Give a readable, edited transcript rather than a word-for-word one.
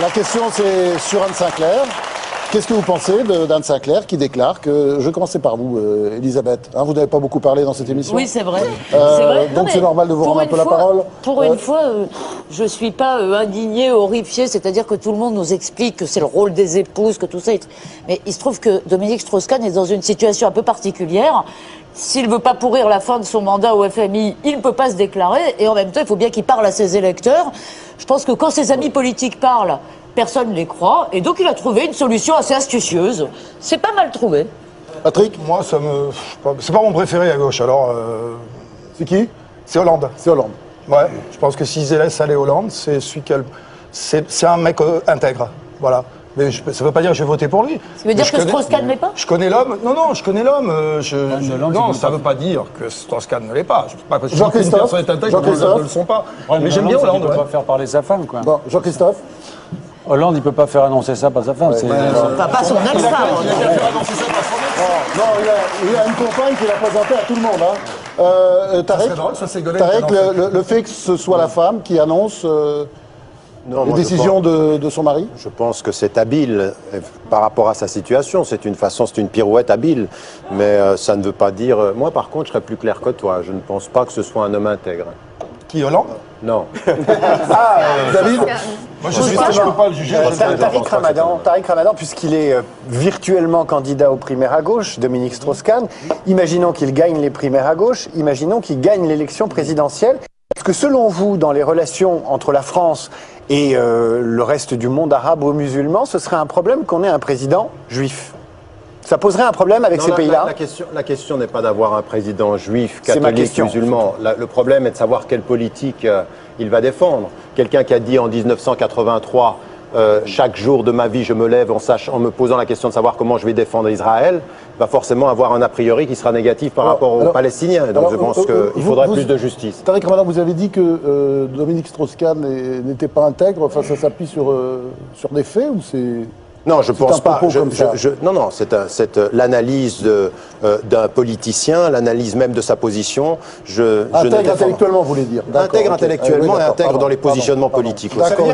La question, c'est sur Anne Sinclair. Qu'est-ce que vous pensez d'Anne Sinclair qui déclare que... Je commençais par vous, Elisabeth. Hein, vous n'avez pas beaucoup parlé dans cette émission. Oui, c'est vrai. Vrai. Donc c'est normal de vous rendre un peu la parole. Pour une fois, je ne suis pas indignée, horrifiée. C'est-à-dire que tout le monde nous explique que c'est le rôle des épouses, que tout ça... Mais il se trouve que Dominique Strauss-Kahn est dans une situation un peu particulière. S'il ne veut pas pourrir la fin de son mandat au FMI, il ne peut pas se déclarer. Et en même temps, il faut bien qu'il parle à ses électeurs. Je pense que quand ses amis politiques parlent, personne ne les croit. Et donc, il a trouvé une solution assez astucieuse. C'est pas mal trouvé. Patrick? Moi, c'est pas mon préféré à gauche. Alors, c'est qui? C'est Hollande. C'est Hollande. Ouais, je pense que s'ils laissent aller Hollande, c'est celui qu'elle... C'est un mec intègre. Voilà. Mais ça ne veut pas dire que je vais voter pour lui. Ça veut dire que Strauss-Kahn n'est pas? Je connais l'homme. Non, je connais l'homme. Non, ça ne veut pas dire que Strauss-Kahn ne l'est pas. Parce que une personne est intègre, d'autres ne le sont pas. Ouais, mais j'aime bien Hollande. Il ne peut pas faire parler sa femme, quoi. Bon, Jean-Christophe? Hollande, il ne peut pas faire annoncer ça par sa femme. Enfin, pas son ex-femme. Non, il a une compagne qu'il a présentée à tout le monde. Hein. Tarek, le fait que ce soit la femme qui annonce les décisions de son mari? Je pense que c'est habile par rapport à sa situation. C'est une pirouette habile. Mais ça ne veut pas dire... Moi, par contre, je serais plus clair que toi. Je ne pense pas que ce soit un homme intègre. Qui, Hollande? Non. David? Moi, je ne peux pas le juger. Tariq Ramadan, puisqu'il est virtuellement candidat aux primaires à gauche, Dominique Strauss-Kahn, imaginons qu'il gagne les primaires à gauche, imaginons qu'il gagne l'élection présidentielle. Est-ce que selon vous, dans les relations entre la France et le reste du monde arabe ou musulman, ce serait un problème qu'on ait un président juif? Ça poserait un problème avec ces pays-là? La question n'est pas d'avoir un président juif, catholique, musulman. Le problème est de savoir quelle politique il va défendre. Quelqu'un qui a dit en 1983 chaque jour de ma vie, je me lève en me posant la question de savoir comment je vais défendre Israël, va forcément avoir un a priori qui sera négatif par rapport aux Palestiniens. Donc je pense qu'il faudrait plus de justice. Tariq Ramadan, vous avez dit que Dominique Strauss-Kahn n'était pas intègre. Enfin, ça s'appuie sur des faits ou c'est... Non, je pense pas. Non, c'est l'analyse d'un politicien, l'analyse même de sa position. Intègre intellectuellement, vous voulez dire. Intègre intellectuellement et intègre dans les positionnements politiques. D'accord,